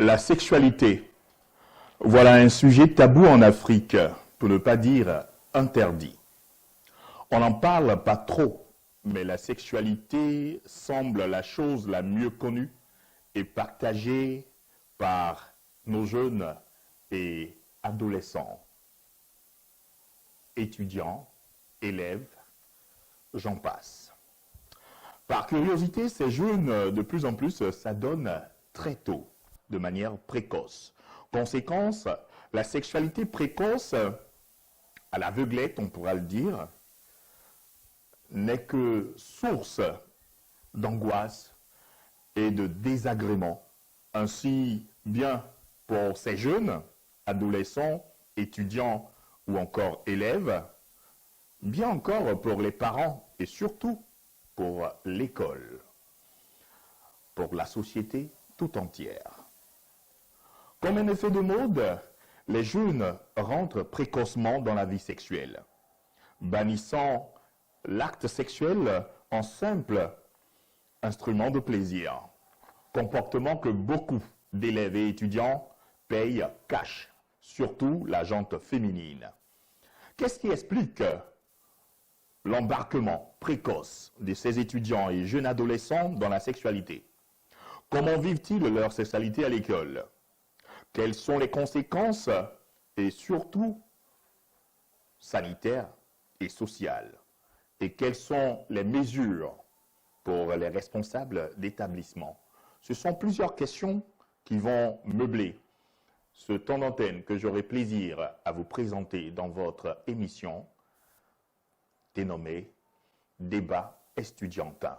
La sexualité. Voilà un sujet tabou en Afrique, pour ne pas dire interdit. On n'en parle pas trop, mais la sexualité semble la chose la mieux connue et partagée par nos jeunes et adolescents, étudiants, élèves, j'en passe. Par curiosité, ces jeunes, de plus en plus, s'adonnent très tôt, de manière précoce. Conséquence, la sexualité précoce, à l'aveuglette, on pourra le dire, n'est que source d'angoisse et de désagrément. Ainsi, bien pour ces jeunes, adolescents, étudiants ou encore élèves, bien encore pour les parents et surtout pour l'école, pour la société tout entière. Comme un effet de mode, les jeunes rentrent précocement dans la vie sexuelle, bannissant l'acte sexuel en simple instrument de plaisir, comportement que beaucoup d'élèves et étudiants payent cash, surtout la gente féminine. Qu'est-ce qui explique l'embarquement précoce de ces étudiants et jeunes adolescents dans la sexualité? Comment vivent-ils leur sexualité à l'école? Quelles sont les conséquences et surtout sanitaires et sociales? Et quelles sont les mesures pour les responsables d'établissement? Ce sont plusieurs questions qui vont meubler ce temps d'antenne que j'aurai plaisir à vous présenter dans votre émission dénommée Débat estudiantin.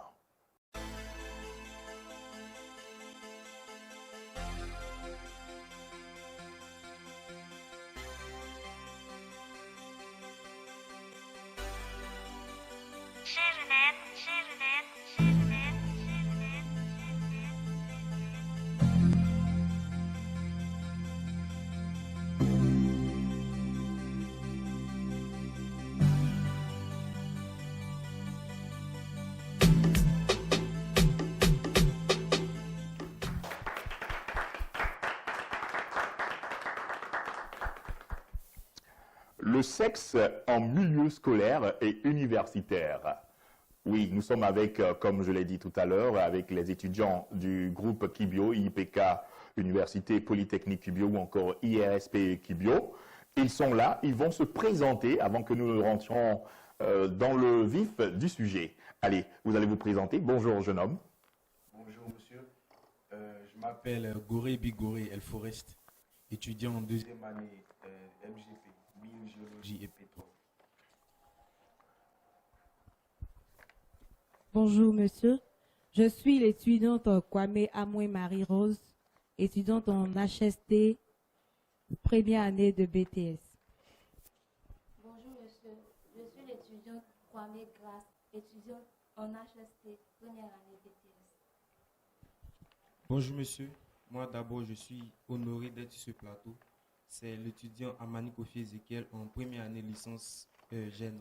Le sexe en milieu scolaire et universitaire. Oui, nous sommes avec, comme je l'ai dit tout à l'heure, avec les étudiants du groupe Kibio, IPK, Université Polytechnique Kibio ou encore IRSP Kibio. Ils sont là, ils vont se présenter avant que nous rentrions dans le vif du sujet. Allez, vous allez vous présenter. Bonjour, jeune homme. Bonjour, monsieur. Je m'appelle Goré Bigoré El Forest, étudiant en deuxième année MGP, Géologie et Pétrole. Bonjour monsieur, je suis l'étudiante Kwame Amoué Marie-Rose, étudiante en HST, première année de BTS. Bonjour monsieur, je suis l'étudiante Kwame Grace, étudiante en HST, première année BTS. Bonjour monsieur, moi d'abord je suis honoré d'être sur ce plateau. C'est l'étudiant Amani Kofi Ezekiel en première année licence GEN.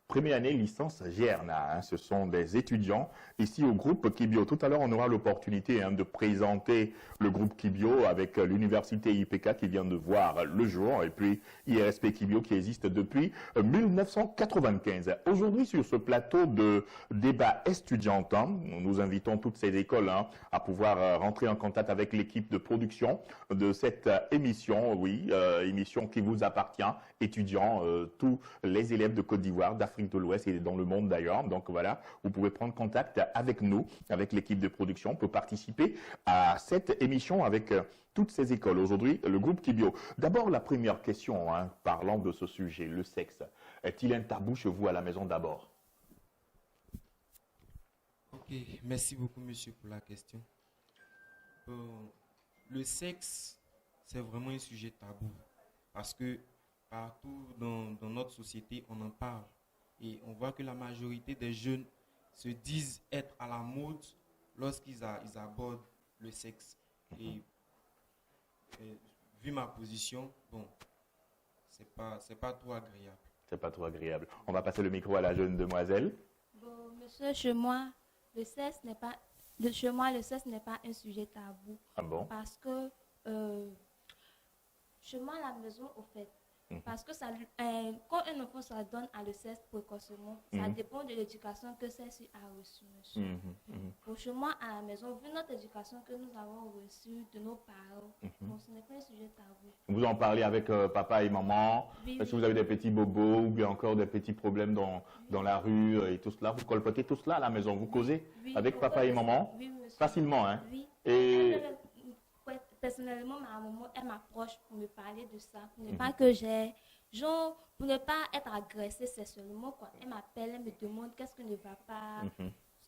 Première année licence GERNA, ce sont des étudiants ici au groupe Kibio. Tout à l'heure, on aura l'opportunité de présenter le groupe Kibio avec l'université IPK qui vient de voir le jour et puis IRSP Kibio qui existe depuis 1995. Aujourd'hui, sur ce plateau de débat estudiantin, nous invitons toutes ces écoles à pouvoir rentrer en contact avec l'équipe de production de cette émission, oui, émission qui vous appartient, étudiants, tous les élèves de Côte d'Ivoire, d'Afrique de l'Ouest et dans le monde d'ailleurs. Donc voilà, vous pouvez prendre contact avec nous, avec l'équipe de production pour participer à cette émission avec toutes ces écoles. Aujourd'hui, le groupe Kibio. D'abord, la première question, parlant de ce sujet, le sexe. Est-il un tabou chez vous à la maison d'abord? Ok, merci beaucoup monsieur pour la question. Le sexe, c'est vraiment un sujet tabou parce que partout dans notre société, on en parle. Et on voit que la majorité des jeunes se disent être à la mode lorsqu'ils abordent le sexe. Et vu ma position, bon, c'est pas trop agréable. C'est pas trop agréable. On va passer le micro à la jeune demoiselle. Bon, monsieur, chez moi, le sexe n'est pas chez moi, le sexe n'est pas un sujet tabou. Ah bon? Parce que chez moi, à la maison, au fait, parce que quand un enfant s'adonne à le sexe précocement, ça dépend de l'éducation que celle-ci a reçue, monsieur. Pour chez moi, à la maison, vu notre éducation que nous avons reçue de nos parents, bon, ce n'est pas un sujet tabou. Vous en parlez avec papa et maman? Oui, Est-ce que vous avez des petits bobos ou bien encore des petits problèmes dans la rue et tout cela? Vous colportez tout cela à la maison? Vous causez avec papa et maman? Oui, monsieur. Facilement, hein? Oui. Et Personnellement, ma maman, elle m'approche pour me parler de ça, pour ne pas que pour ne pas être agressée sexuellement, quoi. Elle m'appelle, elle me demande qu'est-ce qui ne va pas,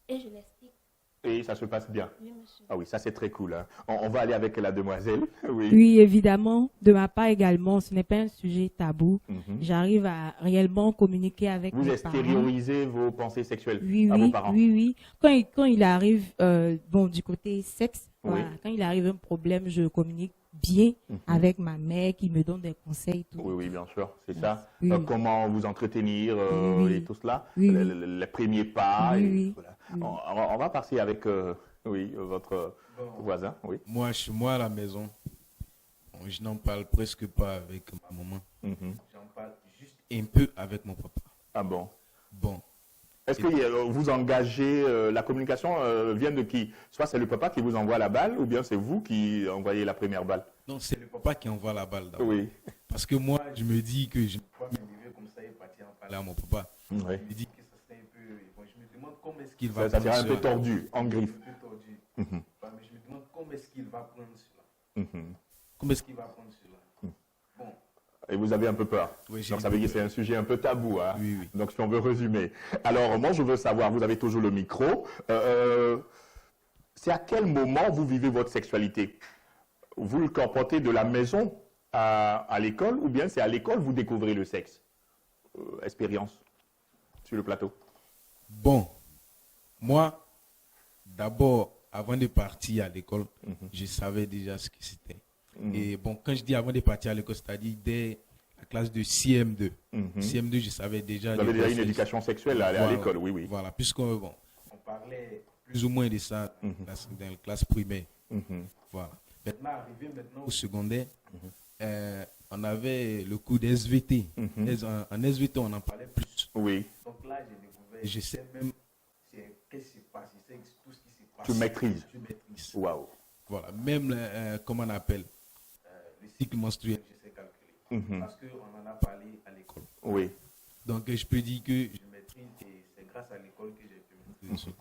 et je l'explique. Et ça se passe bien? Oui, monsieur. Ah oui, ça c'est très cool, hein. On va aller avec la demoiselle. Oui. Oui, évidemment, de ma part également, ce n'est pas un sujet tabou. J'arrive à réellement communiquer avec Vous mes parents. extériorisez vos pensées sexuelles Oui, à vos parents? oui. Quand il arrive, du côté sexe, voilà, quand il arrive un problème, je communique bien avec ma mère qui me donne des conseils. Tout. Oui, bien sûr, c'est ça. Oui. Comment vous entretenir et tout cela, Oui, les premiers pas. Oui. Voilà. On va passer avec votre voisin. Oui. Moi, chez moi à la maison, je n'en parle presque pas avec ma maman. J'en parle juste un peu avec mon papa. Ah bon? Bon. Est-ce que vous engagez, la communication vient de qui? Soit c'est le papa qui vous envoie la balle, ou bien c'est vous qui envoyez la première balle? Non, c'est le papa qui envoie la balle d'abord. Oui. Parce que moi, je me dis que je ne peux pas m'élever comme ça et partir en parler à mon papa. Oui. Je me dis que ça serait un peu... Bon, je me demande comment est-ce qu'il va Ça prendre sera un peu cela. tordu, en griffe. Un peu tordu. Mais je me demande comment est-ce qu'il va prendre cela. Comment est-ce qu'il va prendre cela. Bon. Et vous avez un peu peur. Oui, j'ai Donc un ça peu veut dire que peur. c'est un sujet un peu tabou. Hein? Oui. Donc si on veut résumer. Alors moi je veux savoir, vous avez toujours le micro. C'est à quel moment vous vivez votre sexualité? Vous le comportez de la maison à l'école, ou bien c'est à l'école vous découvrez le sexe? Expérience sur le plateau. Bon. Moi, d'abord, avant de partir à l'école, je savais déjà ce que c'était. Et bon, quand je dis avant de partir à l'école, c'est-à-dire dès la classe de CM2. CM2, je savais déjà... Vous avez déjà une éducation sexuelle à l'école, oui. Voilà, puisqu'on parlait plus ou moins de ça dans la classe primaire. Voilà. Maintenant, au secondaire, on avait le cours d'SVT. En SVT, on en parlait plus. Oui. Donc là, je sais même qu'est-ce qui se passe, je sais tout ce qui se passe. Tu maîtrises. Tu maîtrises. Waouh. Voilà, même, comment on appelle, le cycle menstruel, je sais calculer. Parce qu'on en a parlé à l'école. Oui. Donc, je peux dire que je maîtrise et c'est grâce à l'école que j'ai pu maîtriser.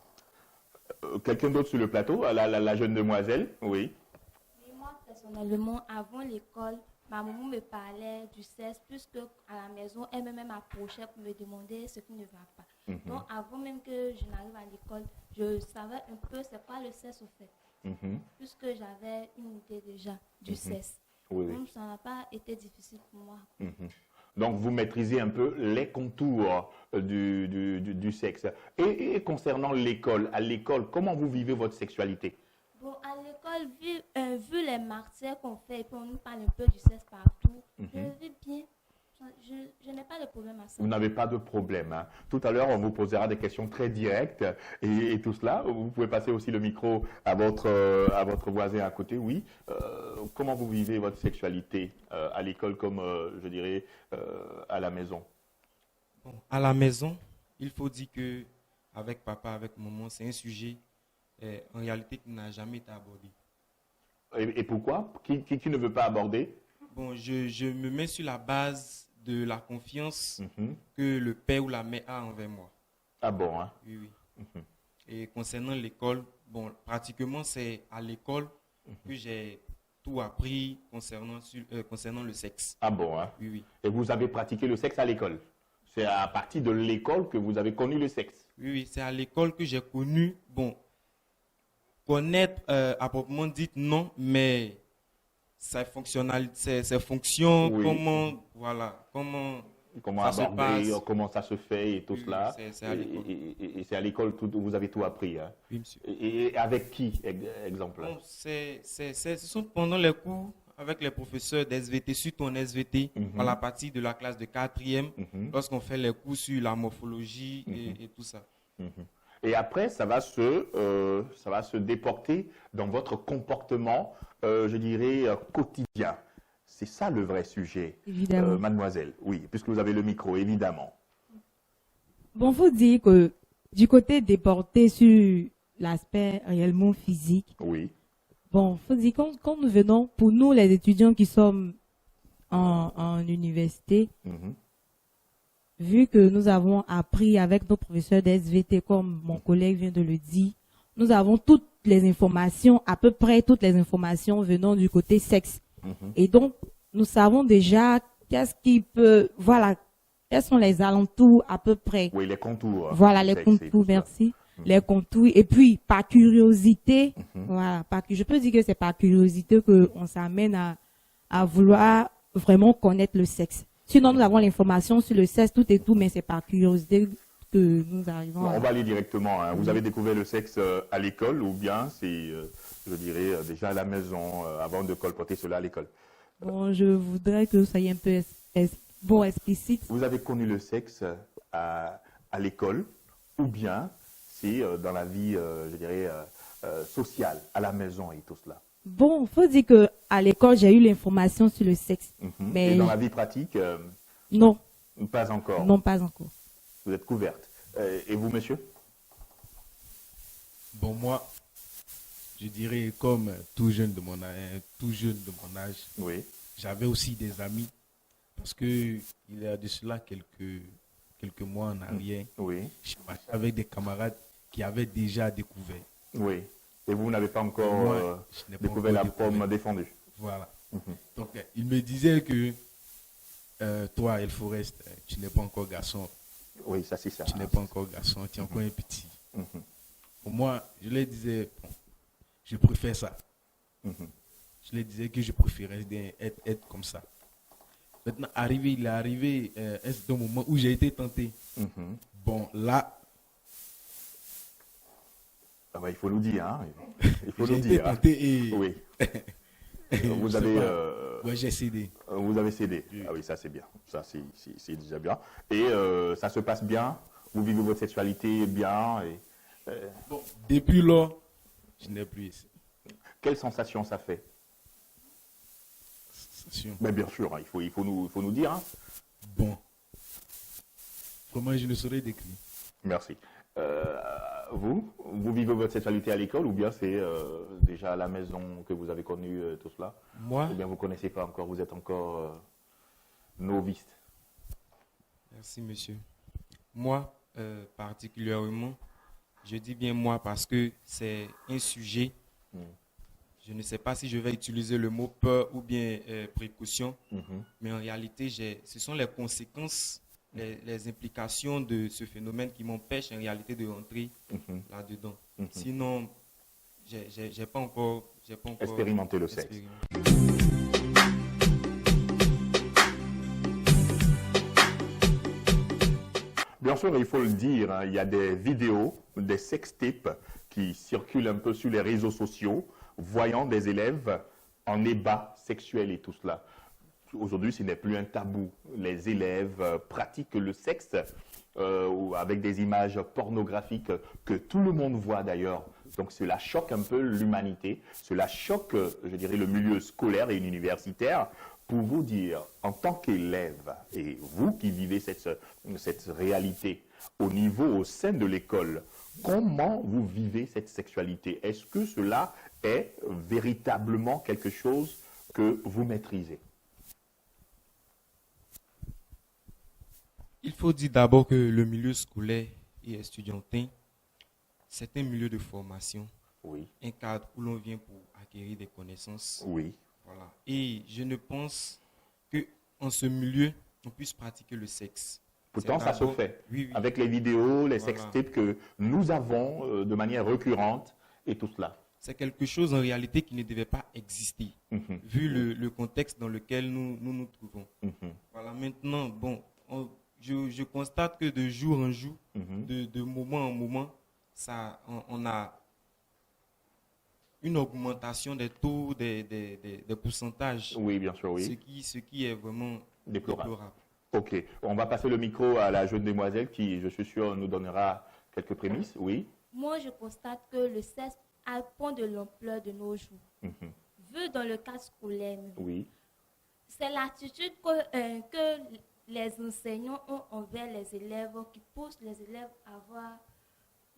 Quelqu'un d'autre sur le plateau? La jeune demoiselle? Oui. Oui, moi, personnellement, avant l'école, ma maman me parlait du sexe, puisque à la maison, elle-même m'approchait pour me demander ce qui ne va pas. Donc, avant même que je n'arrive à l'école, je savais un peu c'est quoi le sexe au fait, puisque j'avais une idée déjà du sexe. Oui. Donc, ça n'a pas été difficile pour moi. Donc, vous maîtrisez un peu les contours du sexe. Et concernant l'école, à l'école, comment vous vivez votre sexualité? Bon, à l'école, vu les matières qu'on fait, et puis on nous parle un peu du sexe partout, je vis bien. Je n'ai pas de problème à ça. Vous n'avez pas de problème. Hein. Tout à l'heure, on vous posera des questions très directes et tout cela. Vous pouvez passer aussi le micro à votre voisin à côté. Oui. Comment vous vivez votre sexualité à l'école comme, je dirais, à la maison? Bon, à la maison, il faut dire que avec papa, avec maman, c'est un sujet en réalité qui n'a jamais été abordé. Et pourquoi? Qui ne veut pas aborder? Bon, je me mets sur la base de la confiance que le père ou la mère a envers moi. Ah bon, hein? Oui. Et concernant l'école, bon, pratiquement c'est à l'école que j'ai tout appris concernant le sexe. Ah bon, hein? Oui. Et vous avez pratiqué le sexe à l'école? C'est à partir de l'école que vous avez connu le sexe? Oui, c'est à l'école que j'ai connu, bon, connaître à proprement dit non, mais ses fonctions, Oui. comment ça aborder, se passe. comment ça se fait et tout Oui, cela. c'est à l'école. Et c'est à l'école que vous avez tout appris. Hein. Oui, monsieur. Et avec qui, exemple? Bon, ce sont pendant les cours avec les professeurs d'SVT, surtout en SVT, à la partie de la classe de 4e, lorsqu'on fait les cours sur la morphologie et tout ça. Et après, ça va se déporter dans votre comportement, je dirais, quotidien. C'est ça le vrai sujet, Évidemment. mademoiselle. Oui, puisque vous avez le micro, évidemment. Bon, faut dire que du côté déporté sur l'aspect réellement physique, Oui. bon, faut dire quand nous venons, pour nous les étudiants qui sommes en université, Mhm. vu que nous avons appris avec nos professeurs d'SVT, comme mon collègue vient de le dire, nous avons toutes les informations, à peu près toutes les informations venant du côté sexe. Mhm. Et donc, nous savons déjà qu'est-ce qui peut, voilà, quels sont les alentours à peu près. Oui, les contours. Voilà, du les sexe et tout contours, ça. merci. Les contours. Et puis, par curiosité, Mhm. voilà, je peux dire que c'est par curiosité qu'on s'amène à vouloir vraiment connaître le sexe. Sinon, nous avons l'information sur le sexe, tout et tout, mais c'est par curiosité que nous arrivons Non, à... on va aller directement. Hein. Vous avez découvert le sexe à l'école ou bien c'est, je dirais, déjà à la maison avant de colporter cela à l'école. Bon, je voudrais que vous soyez un peu explicite. Vous avez connu le sexe à l'école ou bien c'est dans la vie, je dirais, sociale, à la maison et tout cela. Bon, faut dire que à l'école, j'ai eu l'information sur le sexe. Mhm. Mais Et dans la vie pratique, non, pas encore. non, pas encore. Vous êtes couverte. Et vous, monsieur? Bon, moi, je dirais comme tout jeune de mon âge, Oui. j'avais aussi des amis parce que il y a de cela quelques mois en arrière, Oui. je marchais avec des camarades qui avaient déjà découvert. Oui. Et vous n'avez pas encore Moi, je n'ai pas découvert la encore pomme découvert. défendue. Voilà. Mhm. Donc, il me disait que toi, El Forest, tu n'es pas encore garçon, Oui, ça c'est ça. tu n'es pas encore garçon, tu es encore un petit. Mhm. Pour moi, je leur disais, bon, je préfère ça. Mhm. Je leur disais que je préférais être comme ça. Maintenant, il est arrivé un certain moment où j'ai été tenté. Mhm. Bon, là, Ah bah, il faut nous dire. Hein. Il faut j'ai nous été dire. Hein. tenté et Oui. Vous je sais avez, pas. Ouais, j'ai cédé. vous avez cédé. Oui. Ah oui, ça c'est bien. Ça c'est déjà bien. Et ça se passe bien. Vous vivez votre sexualité bien. Et, Bon, depuis lors, je n'ai plus essayé. quelle sensation ça fait? Sensation. Ben, bien sûr, hein, il faut nous dire. Hein. Bon. Comment je ne saurais décrire. Merci. Vous vivez votre sexualité à l'école ou bien c'est déjà à la maison que vous avez connu tout cela? Moi, Ou bien vous ne connaissez pas encore, vous êtes encore novice? merci monsieur. Moi, particulièrement, je dis bien moi parce que c'est un sujet, je ne sais pas si je vais utiliser le mot peur ou bien précaution, Mhm. mais en réalité, ce sont les conséquences, les implications de ce phénomène qui m'empêchent en réalité de rentrer Mhm. là-dedans. Mhm. Sinon, j'ai pas encore Expérimenter le sexe. expérimenté. Bien sûr, il faut le dire, hein, il y a des vidéos, des sextapes qui circulent un peu sur les réseaux sociaux, voyant des élèves en ébat sexuel et tout cela. Aujourd'hui, ce n'est plus un tabou. Les élèves pratiquent le sexe avec des images pornographiques que tout le monde voit d'ailleurs. Donc cela choque un peu l'humanité, cela choque, je dirais, le milieu scolaire et universitaire. Pour vous dire, en tant qu'élève, et vous qui vivez cette réalité au sein de l'école, comment vous vivez cette sexualité? Est-ce que cela est véritablement quelque chose que vous maîtrisez? Il faut dire d'abord que le milieu scolaire et estudiantin, c'est un milieu de formation, Oui, un cadre où l'on vient pour acquérir des connaissances. oui. Voilà. Et je ne pense qu'en ce milieu, on puisse pratiquer le sexe. Pourtant, C'est ça se d'abord- fait. Oui, oui. Avec les vidéos, les Voilà. sextapes que nous avons de manière récurrente et tout cela. C'est quelque chose en réalité qui ne devait pas exister, Mhm. vu le contexte dans lequel nous trouvons. Mhm. Voilà, maintenant, bon, je constate que de jour en jour, Mhm. de moment en moment, on a une augmentation des taux, des pourcentages, Oui, bien sûr, oui. ce qui est vraiment Déplorable. déplorable. Ok, on va passer le micro à la jeune demoiselle qui, je suis sûr, nous donnera Quelques prémices, oui. Moi, je constate que le sexe prend de l'ampleur de nos jours. Vu dans le cadre scolaire, Oui. c'est l'attitude que les enseignants ont envers les élèves qui pousse les élèves à avoir...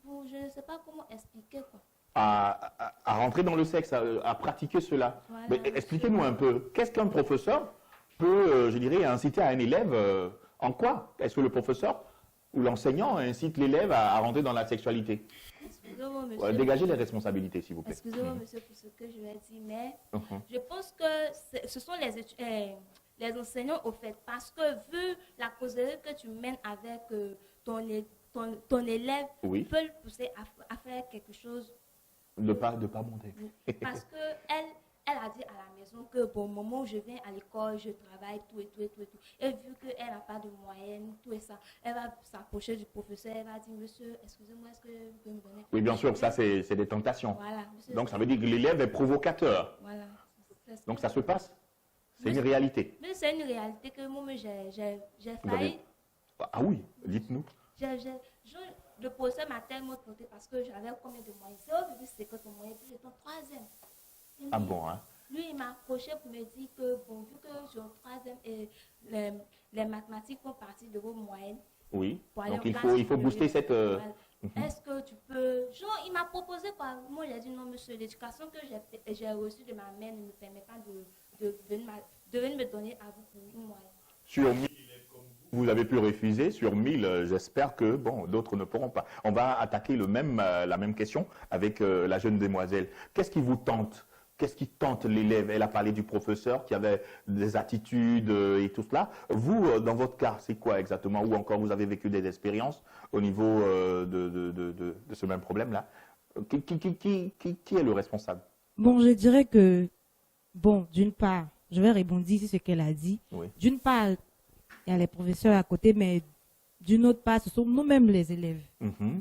Bon, je ne sais pas comment expliquer, quoi. À rentrer dans le sexe, à pratiquer cela. Voilà, Mais expliquez-nous un peu, qu'est-ce qu'un professeur peut, je dirais, inciter à un élève en quoi? Est-ce que le professeur ou l'enseignant incite l'élève à rentrer dans la sexualité? Excusez-moi, monsieur. Dégagez les responsabilités, s'il vous plaît. Excusez-moi, monsieur, pour ce que je vais dire, mais je pense que ce sont les enseignants au fait, parce que vu la causerie que tu mènes avec ton élève, Oui. peut le pousser à faire quelque chose. De pas monter. Parce qu'elle a dit à la maison que bon, au moment où je viens à l'école, je travaille, tout et tout et tout et tout. Et vu qu'elle n'a pas de moyenne, tout et ça, elle va s'approcher du professeur, elle va dire, monsieur, excusez-moi, est-ce que vous pouvez me donner... Oui, bien sûr, ça c'est des tentations. Voilà. Monsieur, Donc ça veut dire que l'élève est provocateur. Voilà. Donc ça se passe. C'est une réalité. Mais c'est une réalité que moi, j'ai Vous failli... avez- Ah oui, dites-nous. Le professeur m'a tellement tenté parce que j'avais combien de moyens? 0,50 en moyenne, puis j'étais en troisième. Ah bon, hein? Lui, il m'a approché pour me dire que, bon, vu que je suis en troisième et les mathématiques font partie de vos moyennes. Oui. Pour aller Donc en il classe faut supérieure. booster cette... Voilà. Est-ce que tu peux... Genre, il m'a proposé quoi? Moi, j'ai dit non, monsieur, l'éducation que j'ai reçue de ma mère ne me permet pas de venir me donner à vous pour une moyenne. Sur 1000 élèves comme vous avez pu refuser. Sur 1000, j'espère que bon, d'autres ne pourront pas. On va attaquer la même question avec la jeune demoiselle. Qu'est-ce qui vous tente? Qu'est-ce qui tente l'élève? Elle a parlé du professeur qui avait des attitudes et tout cela. Vous, dans votre cas, c'est quoi exactement? Ou encore vous avez vécu des expériences au niveau de ce même problème-là? Qui est le responsable? Bon, je dirais que, bon, d'une part, je vais répondre sur ce qu'elle a dit. Oui. D'une part, il y a les professeurs à côté, mais d'une autre part, ce sont nous-mêmes les élèves.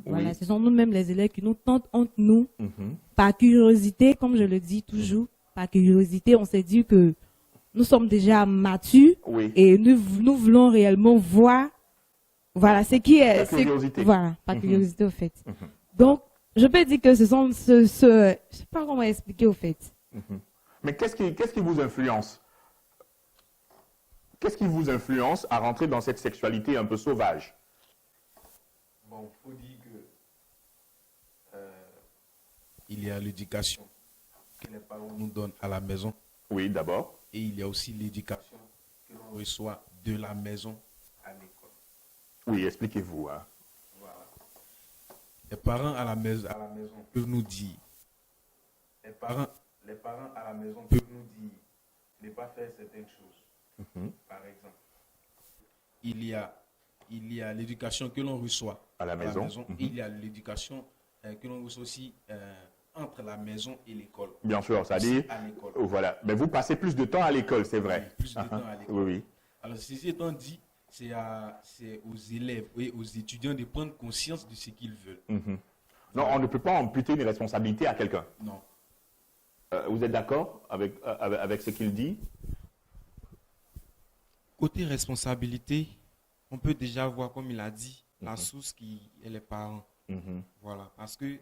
Voilà, Oui. ce sont nous-mêmes les élèves qui nous tentent entre nous. Mhm. Par curiosité, comme je le dis toujours, par curiosité, on s'est dit que nous sommes déjà matures Oui. et nous voulons réellement voir, voilà, ce qui est... Par curiosité. Voilà, par curiosité au fait. Donc, je peux dire que je sais pas comment expliquer au fait. Mais qu'est-ce qui vous influence? Qu'est-ce qui vous influence à rentrer dans cette sexualité un peu sauvage? Bon, il faut dire que il y a l'éducation que les parents nous donnent à la maison Oui, d'abord. et il y a aussi l'éducation que l'on reçoit de la maison à l'école. Oui, expliquez-vous. Hein. Voilà. Les parents à la maison peuvent nous dire, les parents à la maison peuvent nous dire ne pas faire certaines choses. Par exemple, il y a l'éducation que l'on reçoit À la maison. et il y a l'éducation que l'on reçoit aussi entre la maison et l'école. Bien sûr, ça dit. À l'école. Voilà. Mais vous passez plus de temps à l'école, c'est vrai. Oui, plus de temps à l'école. Oui, oui. Alors, ceci étant dit, c'est aux élèves et aux étudiants de prendre conscience de ce qu'ils veulent. Non, on ne peut pas amputer une responsabilité à quelqu'un. Non. Vous êtes d'accord avec ce qu'il dit? Côté responsabilité, on peut déjà voir, comme il a dit, la source qui est les parents. Voilà, parce que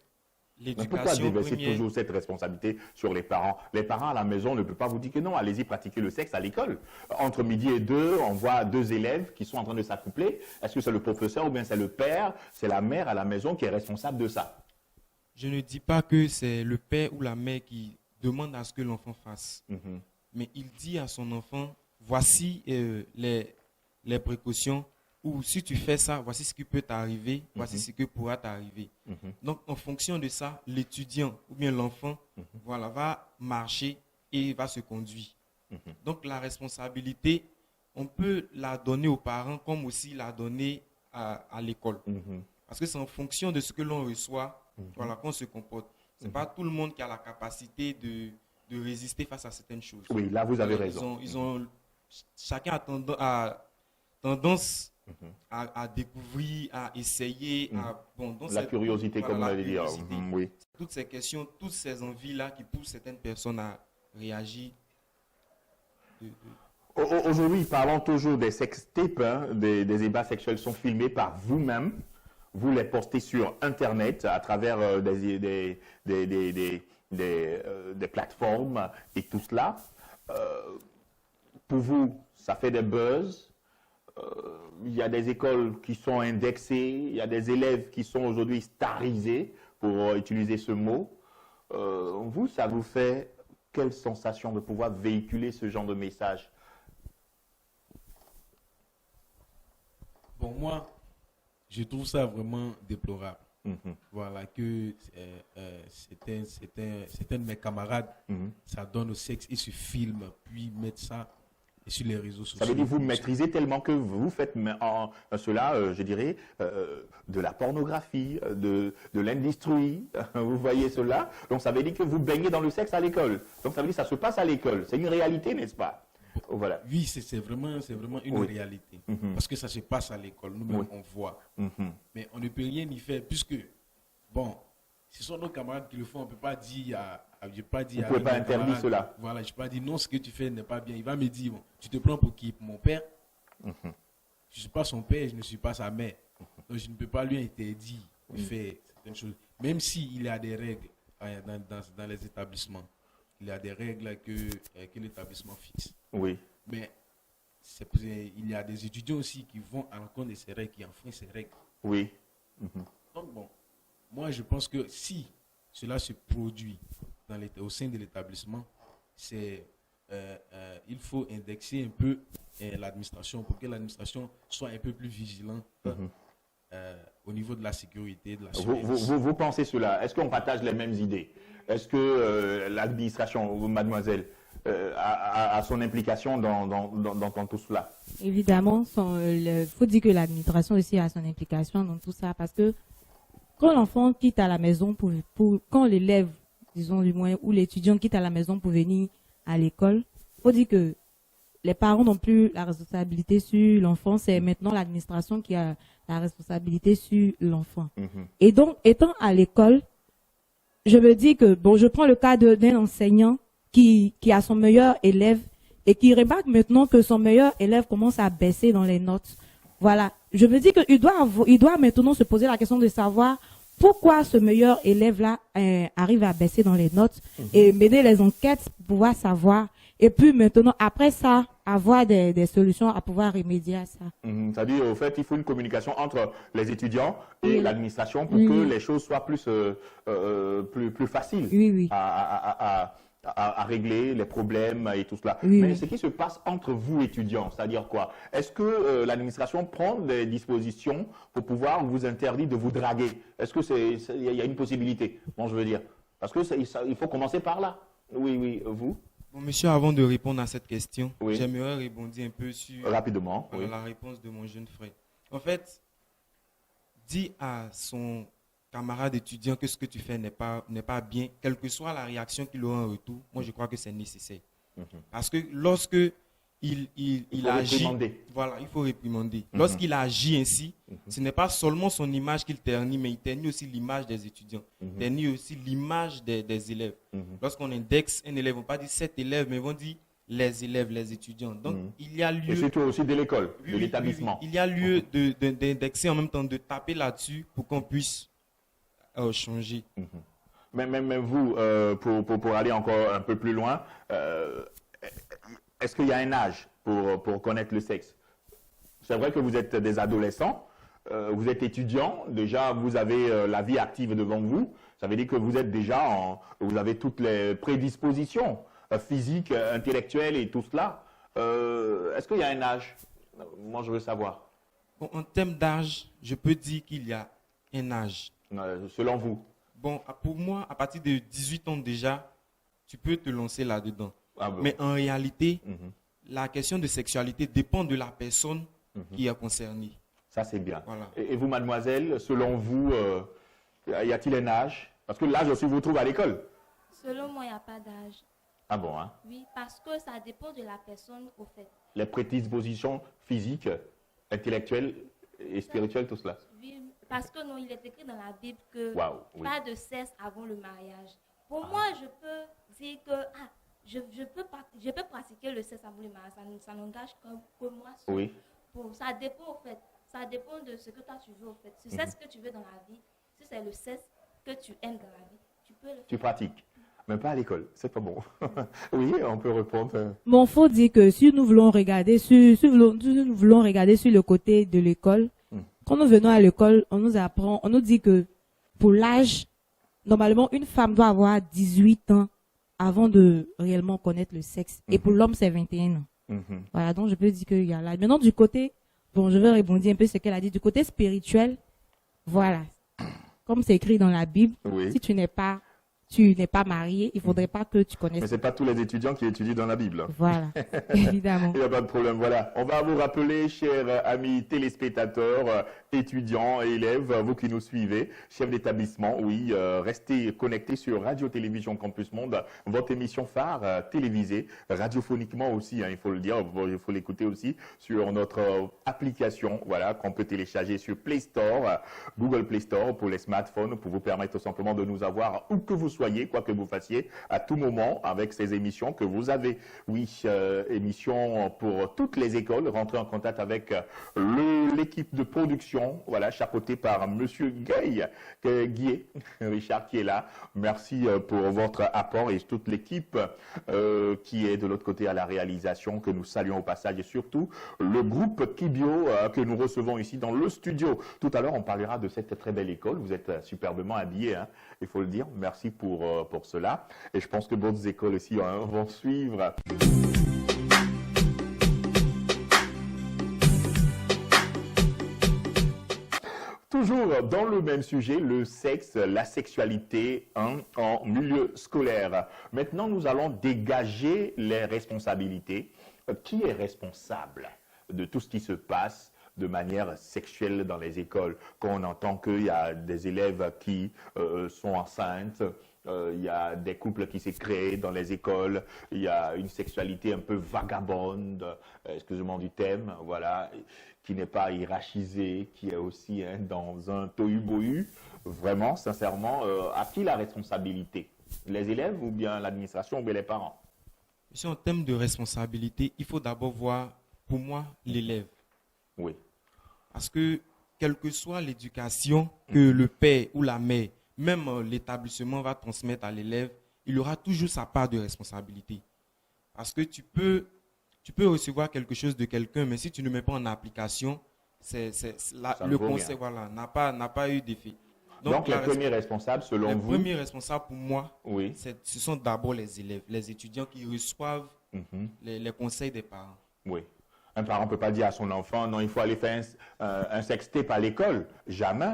Mais pourquoi l'éducation déverser première... toujours cette responsabilité sur les parents? Les parents à la maison ne peuvent pas vous dire que non, allez-y pratiquer le sexe à l'école. Entre midi et 2, on voit 2 élèves qui sont en train de s'accoupler. Est-ce que c'est le professeur ou bien c'est le père, c'est la mère à la maison qui est responsable de ça? Je ne dis pas que c'est le père ou la mère qui demande à ce que l'enfant fasse. Mais il dit à son enfant, voici les précautions, ou si tu fais ça, voici ce qui peut t'arriver, voici ce qui pourra t'arriver. Donc, en fonction de ça, l'étudiant ou bien l'enfant voilà, va marcher et va se conduire. Donc, la responsabilité, on peut la donner aux parents comme aussi la donner à l'école. Parce que c'est en fonction de ce que l'on reçoit voilà, qu'on se comporte. Ce n'est pas tout le monde qui a la capacité de résister face à certaines choses. Oui, là vous avez raison. Chacun a tendance à découvrir, à essayer. La curiosité, comme on allait dire. Oui. Toutes ces questions, toutes ces envies-là qui poussent certaines personnes à réagir. Aujourd'hui, parlons toujours des sextapes, des débats sexuels sont filmés par vous-même. vous les postez sur Internet à travers des plateformes et tout cela. Pour vous, ça fait des buzz. Il y a des écoles qui sont indexées, il y a des élèves qui sont aujourd'hui starisés, pour utiliser ce mot. Vous, ça vous fait quelle sensation de pouvoir véhiculer ce genre de message? Bon, moi, je trouve ça vraiment déplorable. Voilà, que certains de mes camarades, ça donne au sexe et se filment, puis mettent ça sur les réseaux sociaux. Ça veut dire que vous maîtrisez tellement que vous faites cela, je dirais, de la pornographie, de l'industrie. Vous voyez cela? Donc ça veut dire que vous baignez dans le sexe à l'école. Donc ça veut dire que ça se passe à l'école. C'est une réalité, n'est-ce pas? Voilà. Oui, c'est vraiment une réalité. Parce que ça se passe à l'école. Nous-mêmes, on voit. Mais on ne peut rien y faire puisque, bon, ce sont nos camarades qui le font. On ne peut pas dire vous ne pouvez pas interdire cela. Voilà, je ne peux pas dire non, ce que tu fais n'est pas bien. Il va me dire, bon, tu te prends pour qui? Pour mon père? Je ne suis pas son père, je ne suis pas sa mère. Donc je ne peux pas lui interdire de faire certaines choses. Même s'il y a des règles dans les établissements. Il y a des règles que l'établissement fixe. Oui. Mais il y a des étudiants aussi qui vont à l'encontre de ces règles, qui enfreignent ces règles. Oui. Donc bon, moi je pense que si cela se produit au sein de l'établissement, il faut indexer un peu l'administration pour que l'administration soit un peu plus vigilante au niveau de la sécurité, de la surveillance. Vous pensez cela? Est-ce qu'on partage les mêmes idées? Est-ce que l'administration, mademoiselle, a son implication dans tout cela? Évidemment, il faut dire que l'administration aussi a son implication dans tout ça parce que quand l'enfant quitte à la maison quand l'élève, disons du moins, ou l'étudiant quitte à la maison pour venir à l'école, il faut dire que les parents n'ont plus la responsabilité sur l'enfant, c'est maintenant l'administration qui a la responsabilité sur l'enfant. Et donc, étant à l'école, je me dis que, bon, je prends le cas d'un enseignant qui a son meilleur élève et qui remarque maintenant que son meilleur élève commence à baisser dans les notes. Voilà. Je me dis qu'il doit maintenant se poser la question de savoir pourquoi ce meilleur élève-là arrive à baisser dans les notes et mener les enquêtes pour pouvoir savoir. Et puis maintenant, après ça, avoir des solutions à pouvoir remédier à ça. C'est-à-dire, au fait, il faut une communication entre les étudiants et l'administration pour que les choses soient plus faciles à régler, les problèmes et tout cela. Mais ce qui se passe entre vous, étudiants, c'est-à-dire quoi? Est-ce que l'administration prend des dispositions pour pouvoir vous interdire de vous draguer? Est-ce que il y a une possibilité? Bon, je veux dire. Parce que il faut commencer par là. Oui, vous? Bon, monsieur, avant de répondre à cette question, j'aimerais répondre un peu sur rapidement, la réponse de mon jeune frère. En fait, dit à son camarade étudiant que ce que tu fais n'est pas bien, quelle que soit la réaction qu'il aura en retour, moi je crois que c'est nécessaire. Parce que lorsque il agit, voilà, il faut réprimander. Lorsqu'il agit ainsi, ce n'est pas seulement son image qu'il ternit, mais il ternit aussi l'image des étudiants, ternit aussi l'image des élèves. Lorsqu'on indexe un élève, on ne va pas dire cet élève, mais ils vont dire les élèves, les étudiants. Donc, il y a lieu... Et surtout aussi de l'école, de l'établissement. Il y a lieu d'indexer en même temps, de taper là-dessus pour qu'on puisse changer. Mais vous, pour aller encore un peu plus loin, est-ce qu'il y a un âge pour connaître le sexe? C'est vrai que vous êtes des adolescents, vous êtes étudiants, déjà vous avez la vie active devant vous, ça veut dire que vous êtes déjà, vous avez toutes les prédispositions physiques, intellectuelles et tout cela. Est-ce qu'il y a un âge? Moi, je veux savoir. Bon, en termes d'âge, je peux dire qu'il y a un âge. Selon vous? Bon, pour moi, à partir de 18 ans déjà, tu peux te lancer là-dedans. Ah bon. Mais en réalité, la question de sexualité dépend de la personne qui est concernée. Ça, c'est bien. Voilà. Et vous, mademoiselle, selon vous, y a-t-il un âge? Parce que l'âge aussi vous trouve à l'école. Selon moi, il n'y a pas d'âge. Ah bon, hein? Oui, parce que ça dépend de la personne, au fait. Les prédispositions physiques, intellectuelles et spirituelles, tout cela. Oui, parce que non, il est écrit dans la Bible que pas de sexe avant le mariage. Pour moi, je peux dire que je peux pratiquer le sexe avant le mariage. Ça n'engage que moi. Oui. Ça dépend, au fait. Ça dépend de ce que toi tu veux, en fait. Si c'est ce que tu veux dans la vie, si c'est le sexe que tu aimes dans la vie, tu peux le faire. Tu pratiques, mais pas à l'école. C'est pas bon. Oui, on peut répondre. Bon, faut dire que si nous voulons regarder si nous voulons regarder sur le côté de l'école, quand nous venons à l'école, on nous apprend, on nous dit que pour l'âge, normalement, une femme doit avoir 18 ans avant de réellement connaître le sexe. Et pour l'homme, c'est 21 ans. Voilà, donc je peux dire qu'il y a là. Maintenant, du côté, bon, je vais répondre un peu ce qu'elle a dit. Du côté spirituel, voilà. Comme c'est écrit dans la Bible, Oui. si tu n'es pas marié, il faudrait pas que tu connaisses. Mais c'est pas tous les étudiants qui étudient dans la Bible. Voilà, évidemment. Il n'y a pas de problème, voilà. On va vous rappeler, chers amis téléspectateurs, étudiants et élèves, vous qui nous suivez, chefs d'établissement, oui, restez connectés sur Radio-Télévision Campus Monde, votre émission phare télévisée, radiophoniquement aussi, hein, il faut le dire, il faut l'écouter aussi sur notre application, voilà, qu'on peut télécharger sur Play Store, Google Play Store pour les smartphones, pour vous permettre tout simplement de nous avoir où que vous soyez, quoi que vous fassiez, à tout moment, avec ces émissions que vous avez. Oui, émission pour toutes les écoles. Rentrez en contact avec l'équipe de production, voilà, chapeautée par Monsieur Guillet, Richard qui est là. Merci pour votre apport et toute l'équipe qui est de l'autre côté à la réalisation, que nous saluons au passage, et surtout le groupe Kibio que nous recevons ici dans le studio. Tout à l'heure, on parlera de cette très belle école. Vous êtes superbement habillés, hein, il faut le dire. Merci pour cela. Et je pense que d'autres écoles aussi hein, vont suivre. Toujours dans le même sujet, le sexe, la sexualité hein, en milieu scolaire. Maintenant, nous allons dégager les responsabilités. Qui est responsable de tout ce qui se passe de manière sexuelle dans les écoles? Quand on entend qu'il y a des élèves qui sont enceintes, il y a des couples qui s'est créés dans les écoles, il y a une sexualité un peu vagabonde, excusez-moi du thème, voilà, qui n'est pas hiérarchisée, qui est aussi hein, dans un tohu-bohu. Vraiment, sincèrement, à qui la responsabilité? Les élèves ou bien l'administration ou bien les parents? Monsieur, en termes de responsabilité, il faut d'abord voir, pour moi, l'élève. Oui. Parce que, quelle que soit l'éducation que le père ou la mère, même l'établissement va transmettre à l'élève, il aura toujours sa part de responsabilité. Parce que tu peux recevoir quelque chose de quelqu'un, mais si tu ne mets pas en application, le conseil voilà, n'a pas eu d'effet. Donc les premiers responsables, selon vous? Les premiers responsables, pour moi, oui. Ce sont d'abord les élèves, les étudiants qui reçoivent les conseils des parents. Oui. Un parent ne peut pas dire à son enfant, non, il faut aller faire un sextape à l'école. Jamais.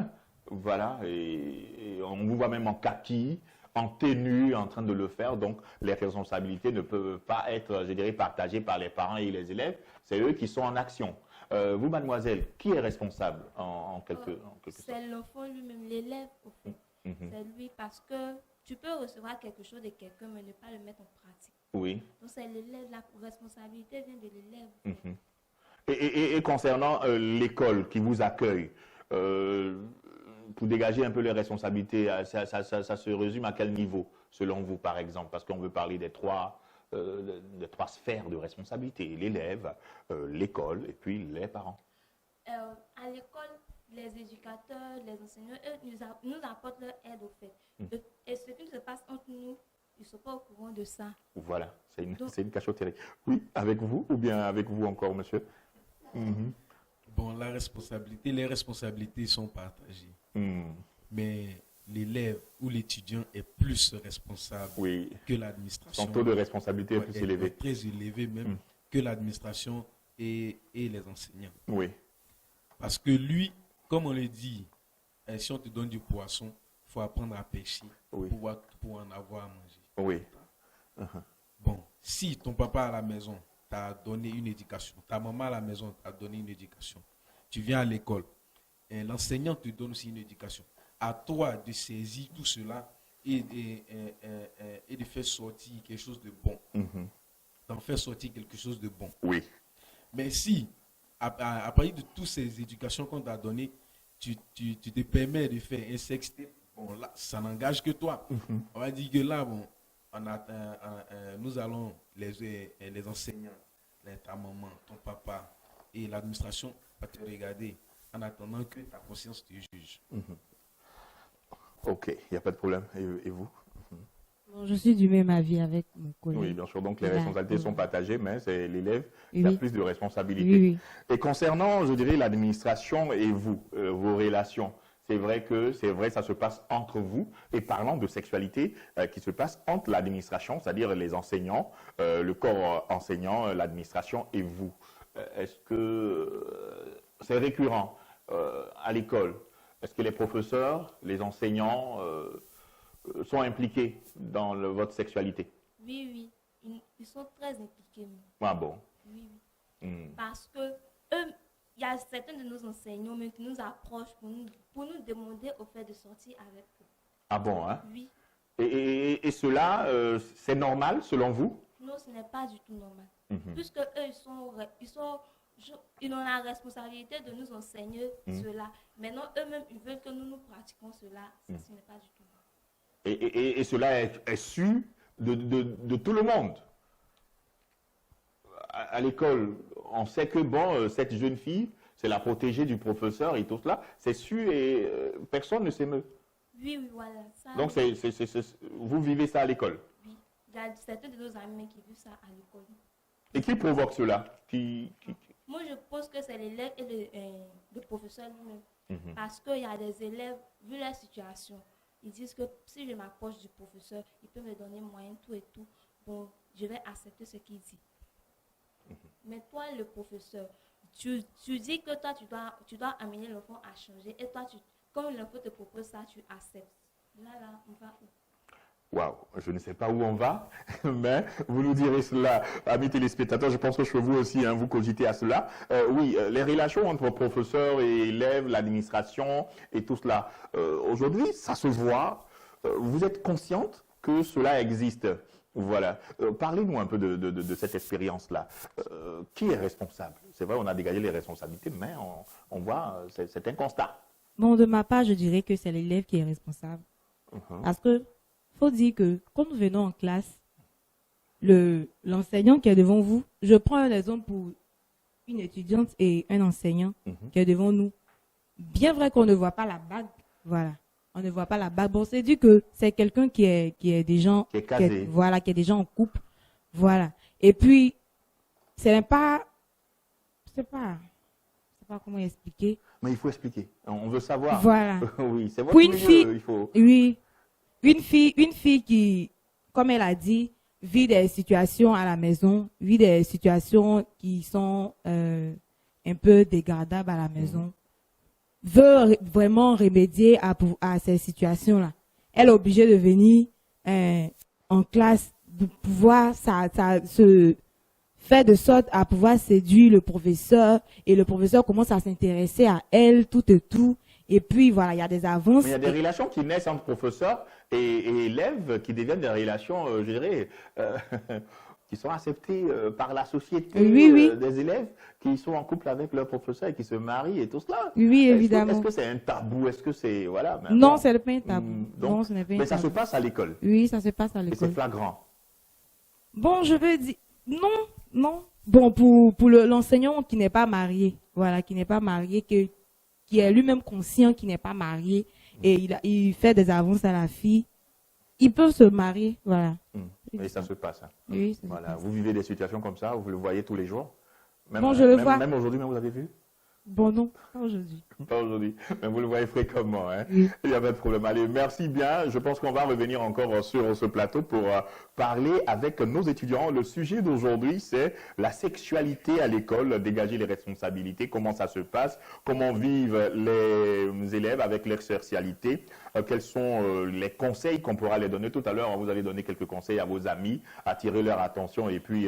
Voilà. Et on vous voit même en kaki, en tenue, en train de le faire. Donc, les responsabilités ne peuvent pas être, je dirais, partagées par les parents et les élèves. C'est eux qui sont en action. Vous, mademoiselle, qui est responsable en quelque sorte? C'est l'enfant lui-même, l'élève, au fond. C'est lui, parce que tu peux recevoir quelque chose de quelqu'un, mais ne pas le mettre en pratique. Oui. Donc, c'est l'élève, la responsabilité vient de l'élève. Et concernant l'école qui vous accueille, pour dégager un peu les responsabilités, ça se résume à quel niveau, selon vous, par exemple? Parce qu'on veut parler des trois sphères de responsabilité, l'élève, l'école et puis les parents. À l'école, les éducateurs, les enseignants, eux, nous apportent leur aide au fait. Et ce qui se passe entre nous, ils ne sont pas au courant de ça. Voilà, c'est une cachotterie. Oui, avec vous ou bien avec vous encore, monsieur? Bon, les responsabilités sont partagées. Mais l'élève ou l'étudiant est plus responsable que l'administration. Son taux de responsabilité est plus élevé. Très élevé même que l'administration et les enseignants. Oui. Parce que lui, comme on le dit, si on te donne du poisson, il faut apprendre à pêcher pour en avoir à manger. Oui. Bon, si ton papa à la maison t'a donné une éducation, ta maman à la maison t'a donné une éducation, tu viens à l'école, et l'enseignant te donne aussi une éducation. À toi de saisir tout cela et de faire sortir quelque chose de bon. D'en faire sortir quelque chose de bon. Oui. Mais si, à partir de toutes ces éducations qu'on t'a données, tu te permets de faire un sextape, bon là, ça n'engage que toi. On va dire que là, bon, nous allons, les enseignants, ta maman, ton papa et l'administration va te regarder. en attendant que ta conscience te juge. Ok, il n'y a pas de problème. Et vous? Bon, je suis du même avis avec mon collègue. Oui, bien sûr. Donc, les Voilà. responsabilités sont partagées, mais c'est l'élève qui Oui. a plus de responsabilités. Oui, oui. Et concernant, je dirais, l'administration et vous, vos relations, c'est vrai, ça se passe entre vous. Et parlant de sexualité, qui se passe entre l'administration, c'est-à-dire les enseignants, le corps enseignant, l'administration et vous. Est-ce que c'est récurrent à l'école? Est-ce que les professeurs, les enseignants sont impliqués dans votre sexualité? Oui, oui. Ils sont très impliqués. Même. Ah bon? Oui, oui. Parce que eux, il y a certains de nos enseignants même qui nous approchent pour nous demander au fait de sortir avec eux. Ah bon, hein? Oui. Et cela, c'est normal selon vous? Non, ce n'est pas du tout normal. Puisque eux, ils ont la responsabilité de nous enseigner cela. Maintenant, eux-mêmes, ils veulent que nous pratiquions cela. Ça, ce n'est pas du tout normal. Et cela est su de tout le monde. À l'école, on sait que bon, cette jeune fille, c'est la protégée du professeur et tout cela. C'est su et personne ne s'émeut. Oui, oui, voilà. Ça, Donc, vous vivez ça à l'école. oui. Il y a certains de nos amis qui vivent ça à l'école. Et qui provoque cela? Moi, je pense que c'est l'élève et le professeur lui-même. Parce qu'il y a des élèves, vu la situation, ils disent que si je m'approche du professeur, il peut me donner moyen, tout et tout. Bon, je vais accepter ce qu'il dit. Mais toi, le professeur, tu dis que toi, tu dois amener l'enfant à changer. Et toi, comme l'enfant te propose ça, tu acceptes. Là, on va où? Waouh, je ne sais pas où on va, mais vous nous direz cela, amis téléspectateurs. Je pense que chez vous aussi, vous cogitez à cela. Oui, les relations entre professeurs et élèves, l'administration et tout cela. Aujourd'hui, ça se voit. Vous êtes consciente que cela existe. Voilà. Parlez-nous un peu de cette expérience-là. Qui est responsable? C'est vrai, on a dégagé les responsabilités, mais on voit, c'est un constat. Bon, de ma part, je dirais que c'est l'élève qui est responsable. Parce que faut dire que quand nous venons en classe, l'enseignant qui est devant vous, je prends un exemple pour une étudiante et un enseignant qui est devant nous. Bien vrai qu'on ne voit pas la bague, voilà. On ne voit pas la bague. Bon, c'est dit que c'est quelqu'un qui est déjà, Qui est casé. qui est déjà en couple, voilà. Et puis, je sais pas comment expliquer. Mais il faut expliquer. On veut savoir. Voilà. Oui, c'est votre Pour une milieu, fille, il faut. oui, une fille qui, comme elle a dit, vit des situations à la maison, vit des situations qui sont un peu dégradables à la maison, veut vraiment remédier à ces situations-là. Elle est obligée de venir en classe, de pouvoir se faire de sorte à pouvoir séduire le professeur, et le professeur commence à s'intéresser à elle, tout et tout. Et puis, voilà, il y a des avances. Mais il y a des relations qui naissent entre professeurs et élèves qui deviennent des relations, je dirais, qui sont acceptées par la société des élèves qui sont en couple avec leur professeur et qui se marient et tout cela. Oui, évidemment. Est-ce que c'est un tabou? Est-ce que c'est... Voilà. Non, bon. c'est pas un tabou. Donc, Non, ce n'est pas un mais ça tabou. se passe à l'école. Oui, ça se passe à Et c'est l'école. flagrant. Bon, je veux dire, non. Bon, pour l'enseignant qui n'est pas marié, voilà, qui n'est pas marié, qui est lui-même conscient qu'il n'est pas marié, et il fait des avances à la fille, ils peuvent se marier, voilà. Et ça se passe. Oui, ça se Voilà. passe. Vous vivez des situations comme ça, vous le voyez tous les jours. Même, Bon, je le vois. Même aujourd'hui, même vous avez vu? Bon, non, pas aujourd'hui. Pas aujourd'hui, mais vous le voyez fréquemment. Oui. Il n'y a pas de problème. Allez, merci bien. Je pense qu'on va revenir encore sur ce plateau pour parler avec nos étudiants. Le sujet d'aujourd'hui, c'est la sexualité à l'école, dégager les responsabilités, comment ça se passe, comment vivent les élèves avec leur sexualité, quels sont les conseils qu'on pourra les donner. Tout à l'heure, vous avez donné quelques conseils à vos amis, attirer leur attention et puis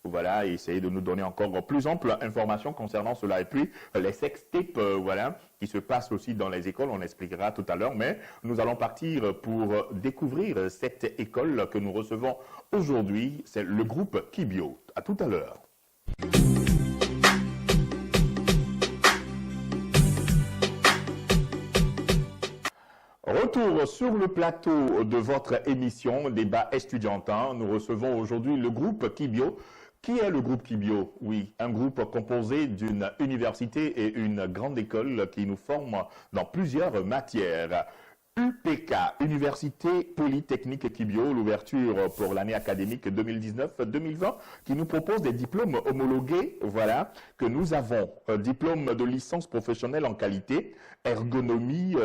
voilà, essayer de nous donner encore plus ample information concernant cela. Et puis, les sextapes, voilà, qui se passent aussi dans les écoles, on expliquera tout à l'heure, mais nous allons partir pour découvrir cette école que nous recevons aujourd'hui. C'est le groupe Kibio. À tout à l'heure. Retour sur le plateau de votre émission Débat estudiantin. Nous recevons aujourd'hui le groupe Kibio Qui est le groupe Kibio? Oui, un groupe composé d'une université et une grande école qui nous forme dans plusieurs matières. UPK, Université Polytechnique Kibio, l'ouverture pour l'année académique 2019-2020, qui nous propose des diplômes homologués, voilà, que nous avons. Diplôme de licence professionnelle en qualité, ergonomie,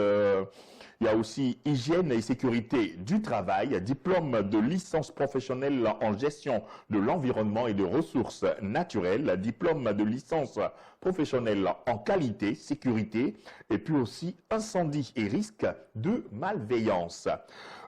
il y a aussi hygiène et sécurité du travail, diplôme de licence professionnelle en gestion de l'environnement et de ressources naturelles, diplôme de licence professionnelle en qualité, sécurité, et puis aussi incendie et risque de malveillance.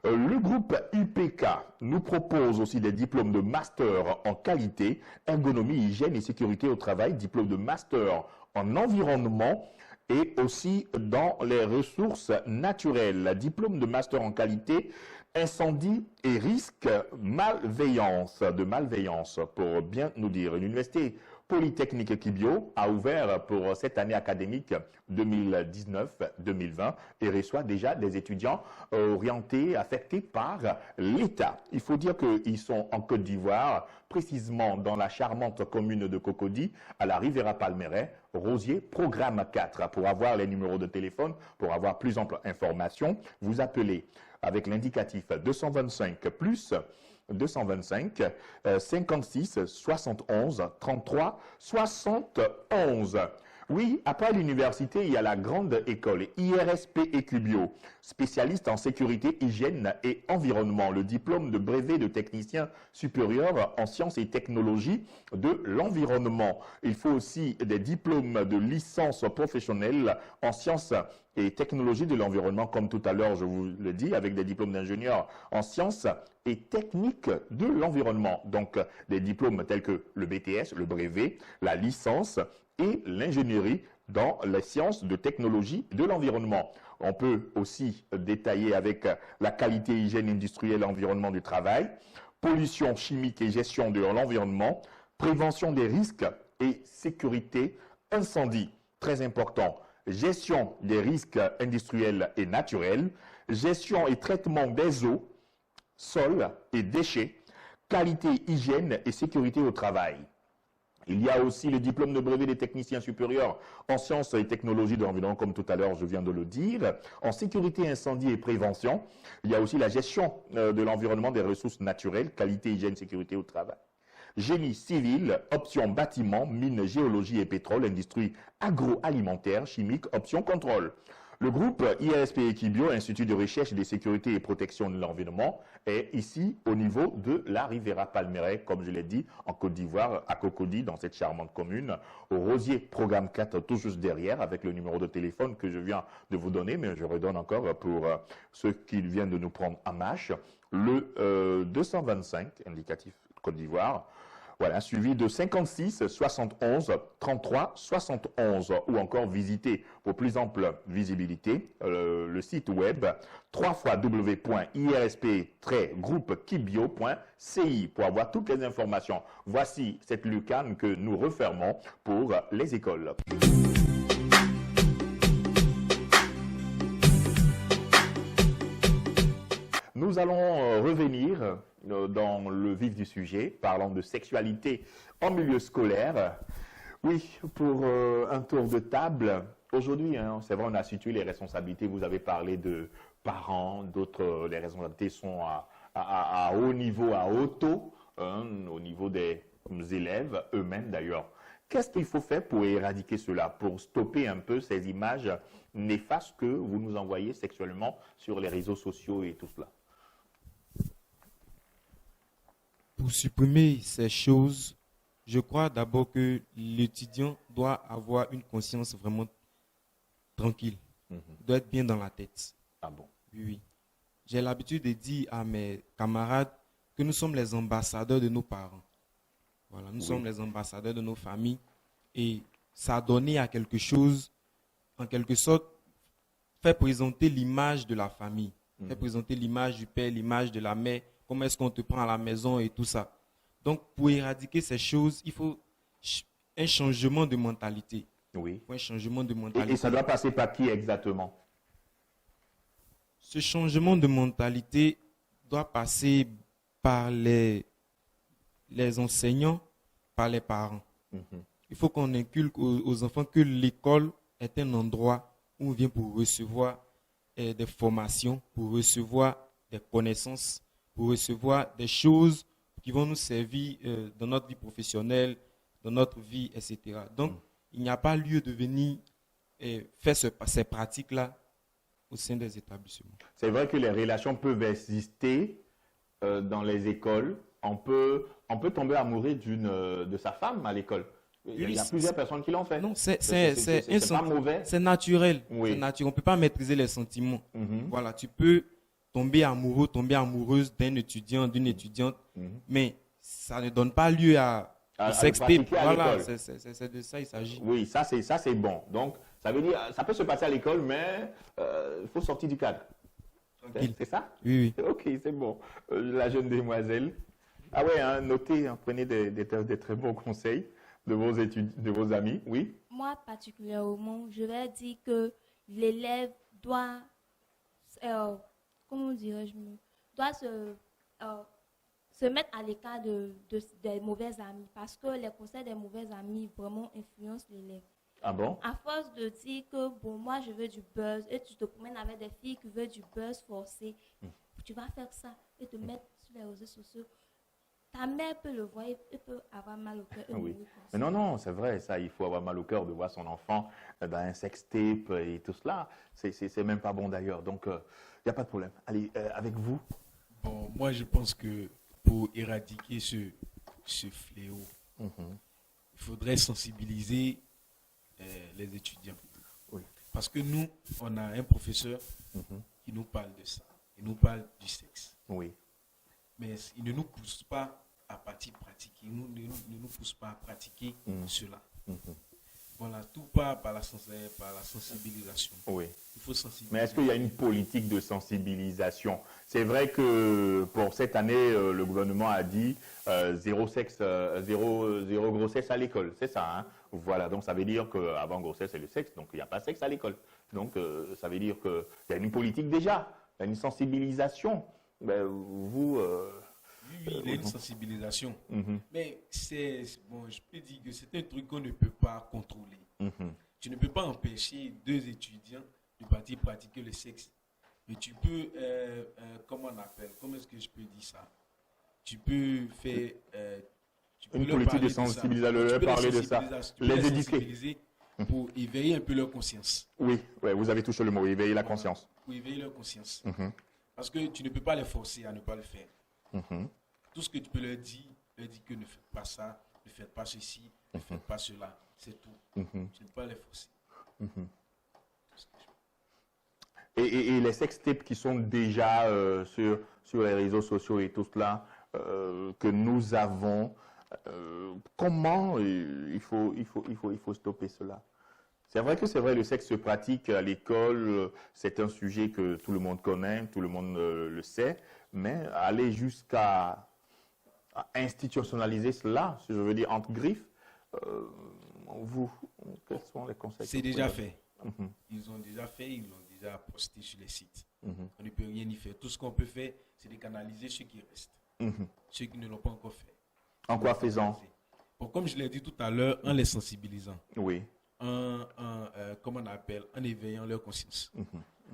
Le groupe UPK nous propose aussi des diplômes de master en qualité, ergonomie, hygiène et sécurité au travail, diplôme de master en environnement, et aussi dans les ressources naturelles. Diplôme de master en qualité, incendie et risque de malveillance, pour bien nous dire. Une université Polytechnique Kibio a ouvert pour cette année académique 2019-2020 et reçoit déjà des étudiants orientés, affectés par l'État. Il faut dire qu'ils sont en Côte d'Ivoire, précisément dans la charmante commune de Cocody, à la Riviera Palmeraie, Rosier, programme 4. Pour avoir les numéros de téléphone, pour avoir plus ample information, vous appelez avec l'indicatif 225 plus 225 56 71 33 71. Oui, après l'université, il y a la grande école IRSP Écubio, spécialiste en sécurité, hygiène et environnement, le diplôme de brevet de technicien supérieur en sciences et technologies de l'environnement. Il faut aussi des diplômes de licence professionnelle en sciences et technologies de l'environnement, comme tout à l'heure je vous le dis, avec des diplômes d'ingénieur en sciences et techniques de l'environnement. Donc des diplômes tels que le BTS, le brevet, la licence et l'ingénierie dans les sciences de technologie de l'environnement. On peut aussi détailler avec la qualité, hygiène industrielle et environnement du travail, pollution chimique et gestion de l'environnement, prévention des risques et sécurité incendie. Très important. Gestion des risques industriels et naturels, gestion et traitement des eaux, sols et déchets, qualité, hygiène et sécurité au travail. Il y a aussi le diplôme de brevet des techniciens supérieurs en sciences et technologies de l'environnement, comme tout à l'heure je viens de le dire. En sécurité, incendie et prévention, il y a aussi la gestion de l'environnement, des ressources naturelles, qualité, hygiène, sécurité au travail. Génie civil, option bâtiment, mine, géologie et pétrole, industrie agroalimentaire, chimique, option contrôle. Le groupe IRSP Équibio, Institut de recherche des sécurités et protection de l'environnement, est ici au niveau de la Riviera Palmeraie, comme je l'ai dit, en Côte d'Ivoire, à Cocody, dans cette charmante commune, au Rosier, programme 4, tout juste derrière, avec le numéro de téléphone que je viens de vous donner, mais je redonne encore pour ceux qui viennent de nous prendre en marche, le 225, indicatif Côte d'Ivoire, voilà, suivi de 56 71 33 71, ou encore visiter pour plus ample visibilité le site web www.irsp-groupekibio.ci pour avoir toutes les informations. Voici cette lucarne que nous refermons pour les écoles. Nous allons revenir dans le vif du sujet, parlant de sexualité en milieu scolaire. Oui, pour un tour de table. Aujourd'hui, c'est vrai, on a situé les responsabilités. Vous avez parlé de parents, d'autres, les responsabilités sont à haut niveau, à haut taux, au niveau des élèves eux-mêmes d'ailleurs. Qu'est-ce qu'il faut faire pour éradiquer cela, pour stopper un peu ces images néfastes que vous nous envoyez sexuellement sur les réseaux sociaux et tout cela? Pour supprimer ces choses, je crois d'abord que l'étudiant doit avoir une conscience vraiment tranquille. Il doit être bien dans la tête. Ah bon? Oui, oui. J'ai l'habitude de dire à mes camarades que nous sommes les ambassadeurs de nos parents. Voilà, nous sommes les ambassadeurs de nos familles. Et ça a donné à quelque chose, en quelque sorte, fait présenter l'image de la famille. Fait présenter l'image du père, l'image de la mère. Comment est-ce qu'on te prend à la maison et tout ça. Donc, pour éradiquer ces choses, il faut un changement de mentalité. Oui. Il faut un changement de mentalité. Et ça doit passer par qui exactement? Ce changement de mentalité doit passer par les enseignants, par les parents. Mhm. Il faut qu'on inculque aux enfants que l'école est un endroit où on vient pour recevoir des formations, pour recevoir des connaissances, pour recevoir des choses qui vont nous servir dans notre vie professionnelle, dans notre vie, etc. Donc, il n'y a pas lieu de venir faire ces pratiques-là au sein des établissements. C'est vrai que les relations peuvent exister dans les écoles. On peut tomber amoureux de sa femme à l'école. Il y a plusieurs personnes qui l'ont fait. Non, c'est pas mauvais. C'est naturel. Oui. C'est naturel. On ne peut pas maîtriser les sentiments. Mhm. Voilà, tu peux tomber amoureux, tomber amoureuse d'un étudiant, d'une étudiante, mais ça ne donne pas lieu à le sextape. pratiquer à Voilà, l'école. c'est de ça il s'agit. Oui, ça c'est bon. Donc, ça veut dire, ça peut se passer à l'école, mais il faut sortir du cadre. Tranquille. C'est ça? Oui, oui. Ok, c'est bon. La jeune demoiselle. Ah ouais, hein, notez, hein, prenez des très bons conseils de vos amis. Oui. Moi, particulièrement, je vais dire que l'élève doit, comment dirais-je, doit se mettre à l'écart des mauvais amis, parce que les conseils des mauvais amis vraiment influencent l'élève. Ah bon? À force de dire que, bon, moi, je veux du buzz, et tu te promènes avec des filles qui veulent du buzz forcé, tu vas faire ça et te mettre sur les réseaux sociaux. Ta mère peut le voir, elle peut avoir mal au cœur. Oui. Mais non, c'est vrai, ça, il faut avoir mal au cœur de voir son enfant dans un sextape et tout cela. C'est même pas bon d'ailleurs. Donc, il n'y a pas de problème. Allez, avec vous. Bon, moi, je pense que pour éradiquer ce fléau, il faudrait sensibiliser les étudiants. Oui. Parce que nous, on a un professeur qui nous parle de ça. Il nous parle du sexe. Oui. Mais il ne nous pousse pas à partir pratiquer. Il ne nous pousse pas à pratiquer cela. Voilà, tout part par la sensibilisation. Oui. Il faut sensibiliser. Mais est-ce qu'il y a une politique de sensibilisation? C'est vrai que pour cette année, le gouvernement a dit zéro grossesse à l'école. C'est ça, hein? Voilà, donc ça veut dire qu'avant grossesse, c'est le sexe, donc il n'y a pas de sexe à l'école. Donc ça veut dire qu'il y a une politique déjà, il y a une sensibilisation. Ben, vous... Oui, il y a une sensibilisation. Mais bon, je peux dire que c'est un truc qu'on ne peut pas contrôler. Tu ne peux pas empêcher deux étudiants de partir pratiquer le sexe. Mais tu peux, comment est-ce que je peux dire ça? Tu peux faire... une politique de sensibilisation, leur parler de ça. Les éduquer pour éveiller un peu leur conscience. Oui, vous avez touché le mot, éveiller la conscience. Pour éveiller leur conscience. Parce que tu ne peux pas les forcer à ne pas le faire. Tout ce que tu peux leur dire que ne faites pas ça, ne faites pas ceci, ne faites pas cela. C'est tout. Tu ne peux pas les forcer. Et les sextapes qui sont déjà sur les réseaux sociaux et tout cela, que nous avons, comment il faut stopper cela? C'est vrai, le sexe se pratique à l'école, c'est un sujet que tout le monde connaît, tout le monde le sait, mais aller jusqu'à institutionnaliser cela, si je veux dire entre griffes, quels sont les conseils? C'est déjà fait. Ils ont déjà fait, ils l'ont déjà posté sur les sites. On ne peut rien y faire. Tout ce qu'on peut faire, c'est de canaliser ceux qui restent, ceux qui ne l'ont pas encore fait. En quoi faisant? Bon, comme je l'ai dit tout à l'heure, en les sensibilisant. Oui. En éveillant leur conscience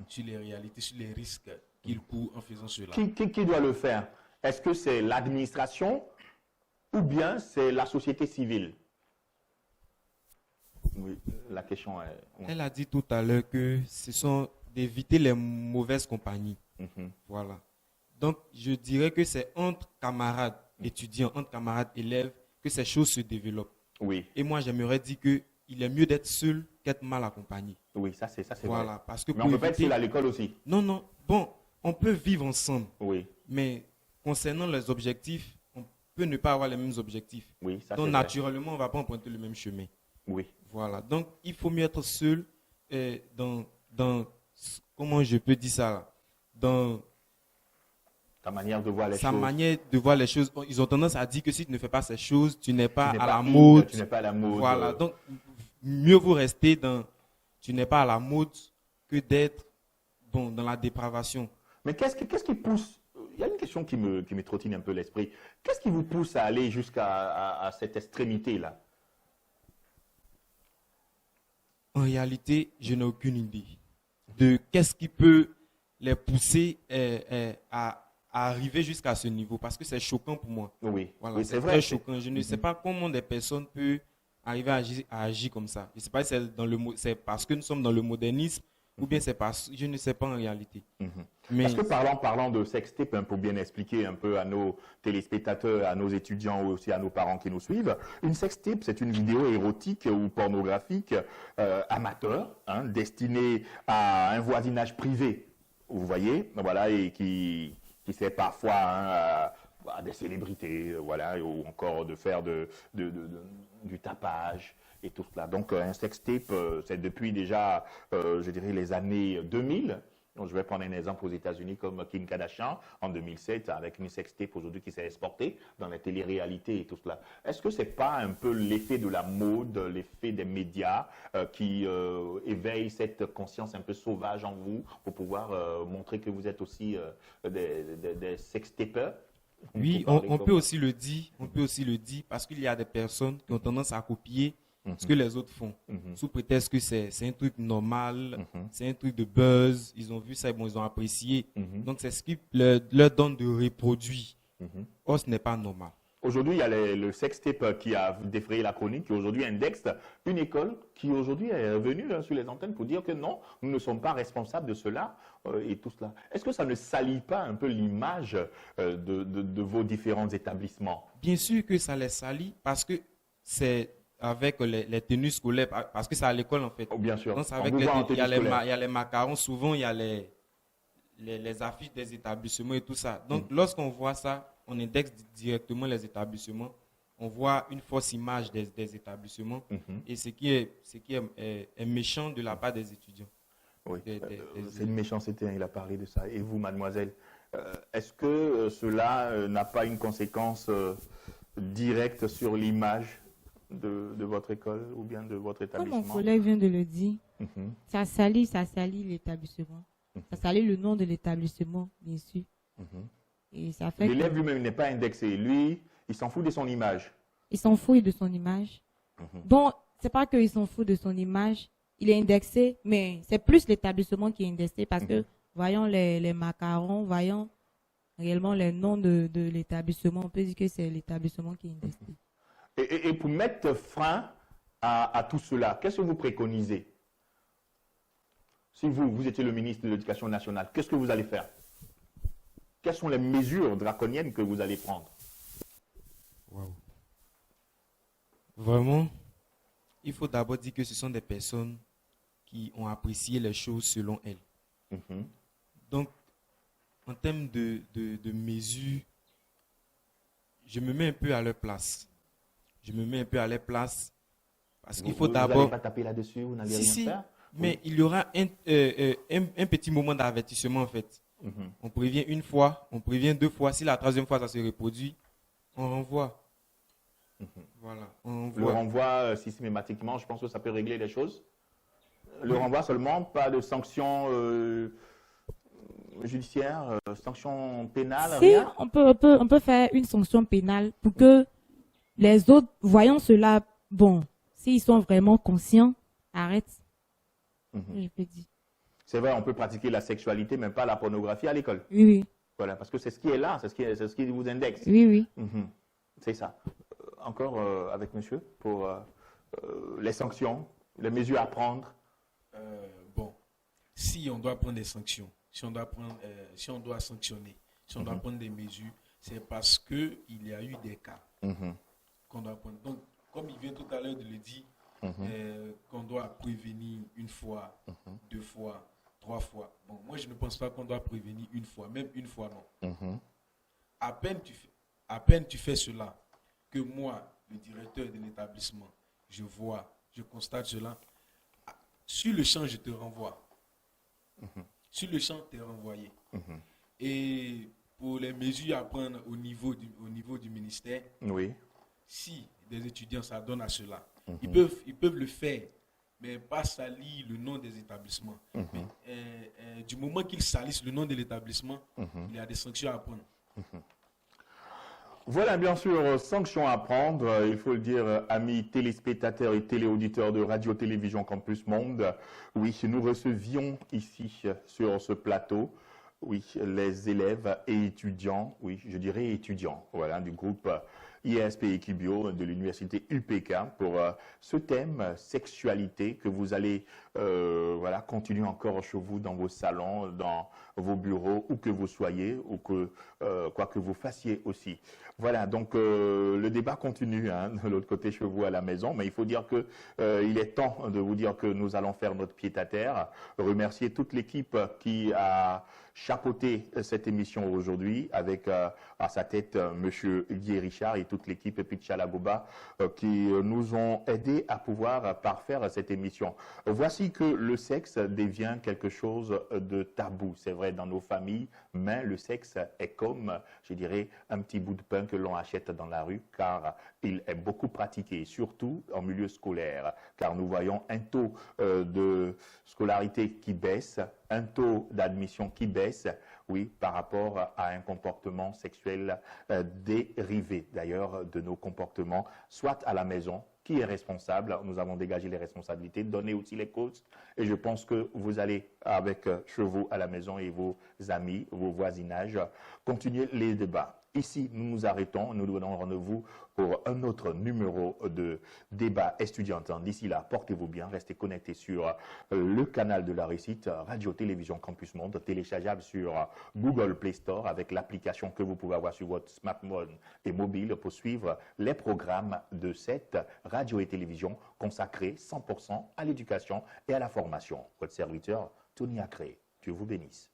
sur les réalités, sur les risques qu'ils courent en faisant cela. Qui doit le faire? Est-ce que c'est l'administration ou bien c'est la société civile? Oui, la question est... Elle a dit tout à l'heure que ce sont d'éviter les mauvaises compagnies. Voilà. Donc, je dirais que c'est entre camarades étudiants, entre camarades élèves, que ces choses se développent. Oui. Et moi, j'aimerais dire qu'il est mieux d'être seul qu'être mal accompagné. Oui, ça c'est voilà, vrai. Parce que mais on ne peut pas être seul à l'école aussi. Non. Bon, on peut vivre ensemble. Oui. Mais concernant les objectifs, on peut ne pas avoir les mêmes objectifs. Oui, ça donc, naturellement, on ne va pas emprunter le même chemin. Oui. Voilà. Donc, il faut mieux être seul dans comment je peux dire ça là, dans ta manière de voir les choses. Sa manière de voir les choses. Ils ont tendance à dire que si tu ne fais pas ces choses, tu n'es pas à la mode. Tu n'es pas à la mode. Voilà. Donc, mieux vous rester dans tu n'es pas à la mode que d'être dans la dépravation. Mais qu'est-ce qui pousse? y a une question qui me trottine un peu l'esprit. Qu'est-ce qui vous pousse à aller jusqu'à cette extrémité-là? En réalité, je n'ai aucune idée de qu'est-ce qui peut les pousser à arriver jusqu'à ce niveau, parce que c'est choquant pour moi. Oui, Voilà, oui, c'est c'est très vrai. choquant. Je ne sais pas comment des personnes peuvent arriver à agir comme ça. Je ne sais pas si c'est parce que nous sommes dans le modernisme ou bien c'est parce je ne sais pas en réalité. Mais Parce que parlant de sextape, hein, pour bien expliquer un peu à nos téléspectateurs, à nos étudiants ou aussi à nos parents qui nous suivent, une sextape, c'est une vidéo érotique ou pornographique amateur, hein, destinée à un voisinage privé, vous voyez, voilà, et qui sert parfois à des célébrités, voilà, ou encore de faire du tapage et tout cela. Donc un sextape, c'est depuis déjà, je dirais, les années 2000. Donc, je vais prendre un exemple aux États-Unis comme Kim Kardashian en 2007 avec une sextape aujourd'hui qui s'est exportée dans la télé-réalité et tout cela. Est-ce que c'est pas un peu l'effet de la mode, l'effet des médias qui éveille cette conscience un peu sauvage en vous pour pouvoir montrer que vous êtes aussi des sextapeurs? oui, on peut aussi le dire, parce qu'il y a des personnes qui ont tendance à copier ce que les autres font, sous prétexte que c'est un truc normal, c'est un truc de buzz, ils ont vu ça, bon, ils ont apprécié. Donc c'est ce qui leur donne de reproduire. Or, ce n'est pas normal. Aujourd'hui, il y a le sextape qui a défrayé la chronique, qui aujourd'hui indexe une école qui aujourd'hui est revenue sur les antennes pour dire que non, nous ne sommes pas responsables de cela et tout cela. Est-ce que ça ne salit pas un peu l'image de vos différents établissements? Bien sûr que ça les salit parce que c'est avec les tenues scolaires, parce que c'est à l'école en fait. Oh, bien sûr. Donc, c'est On avec vous voit en il y a tenue scolaire. il y a les macarons, souvent il y a les affiches des établissements et tout ça. Donc lorsqu'on voit ça, on indexe directement les établissements, on voit une fausse image des établissements et ce qui est méchant de la part des étudiants. Oui, Des- c'est une méchanceté, hein, il a parlé de ça. Et vous, mademoiselle, est-ce que cela n'a pas une conséquence directe sur l'image de votre école ou bien de votre Comme établissement? mon collègue vient de le dire, Mhm. ça salit l'établissement. Ça salit le nom de l'établissement, bien sûr. Et ça fait L'élève que lui-même n'est pas indexé. Lui, il s'en fout de son image. il s'en fout de son image. Donc, c'est pas qu'il s'en fout de son image, il est indexé, mais c'est plus l'établissement qui est indexé parce que, voyons les macarons, voyons réellement les noms de l'établissement, on peut dire que c'est l'établissement qui est indexé. Et pour mettre fin à tout cela, qu'est-ce que vous préconisez? Si vous étiez le ministre de l'Éducation nationale, qu'est-ce que vous allez faire? Quelles sont les mesures draconiennes que vous allez prendre? Wow. Vraiment, il faut d'abord dire que ce sont des personnes qui ont apprécié les choses selon elles. Donc, en termes de mesures, je me mets un peu à leur place. Parce qu'il faut Vous n'allez d'abord... pas taper là-dessus, vous n'allez Si, rien faire? mais il y aura un petit moment d'avertissement en fait. On prévient une fois, on prévient deux fois. Si la troisième fois ça se reproduit, on renvoie. Voilà, on Le renvoie. renvoi systématiquement, je pense que ça peut régler les choses. Le renvoi seulement, pas de sanctions judiciaires, sanctions pénales, Si, rien? on peut faire une sanction pénale pour que les autres, voyant cela, bon, s'ils sont vraiment conscients, arrêtent. Je peux dire. C'est vrai, on peut pratiquer la sexualité, mais pas la pornographie à l'école. Oui, oui, Voilà, parce que c'est ce qui est là, c'est ce qui vous indexe. oui, oui. C'est ça. Encore avec monsieur pour les sanctions, les mesures à prendre. Bon, si on doit prendre des sanctions, si on doit sanctionner, si on doit prendre des mesures, c'est parce que il y a eu des cas qu'on doit prendre. Donc, comme il vient tout à l'heure de le dire, qu'on doit prévenir une fois, deux fois, trois fois. Bon, moi, je ne pense pas qu'on doit prévenir une fois, même une fois, non. À peine tu fais cela, que moi, le directeur de l'établissement, je constate cela, sur le champ, je te renvoie. Sur le champ, tu es renvoyé. Et pour les mesures à prendre au niveau du ministère, Oui. si des étudiants s'adonnent à cela, ils peuvent le faire mais pas salir le nom des établissements. Mais, du moment qu'ils salissent le nom de l'établissement, il y a des sanctions à prendre. Voilà, bien sûr, sanctions à prendre, il faut le dire, amis téléspectateurs et téléauditeurs de Radio-Télévision Campus Monde. Oui, nous recevions ici, sur ce plateau, oui, les élèves et étudiants, oui, je dirais étudiants, voilà, du groupe ISP Equibio de l'université UPK pour ce thème sexualité que vous allez voilà, continuer encore chez vous dans vos salons, dans vos bureaux, où que vous soyez, ou que quoi que vous fassiez aussi. Voilà, donc le débat continue hein, de l'autre côté chez vous à la maison, mais il faut dire que il est temps de vous dire que nous allons faire notre pied à terre, remercier toute l'équipe qui a chapeauté cette émission aujourd'hui avec à sa tête Monsieur Guy Richard et toute l'équipe et puis Chalagoba qui nous ont aidés à pouvoir parfaire cette émission. Voici que le sexe devient quelque chose de tabou, c'est vrai dans nos familles, mais le sexe est comme, je dirais, un petit bout de pain que l'on achète dans la rue car il est beaucoup pratiqué, surtout en milieu scolaire, car nous voyons un taux de scolarité qui baisse, un taux d'admission qui baisse, oui, par rapport à un comportement sexuel dérivé, d'ailleurs, de nos comportements, soit à la maison. Qui est responsable? Nous avons dégagé les responsabilités, donné aussi les causes. Et je pense que vous allez, avec chez vous à la maison et vos amis, vos voisinages, continuer les débats. Ici, nous nous arrêtons. Nous donnons rendez-vous pour un autre numéro de débat estudiantin. D'ici là, portez-vous bien. Restez connectés sur le canal de la réussite, Radio-Télévision Campus Monde, téléchargeable sur Google Play Store avec l'application que vous pouvez avoir sur votre smartphone et mobile pour suivre les programmes de cette radio et télévision consacrée 100% à l'éducation et à la formation. Votre serviteur, Tony Acré. Dieu vous bénisse.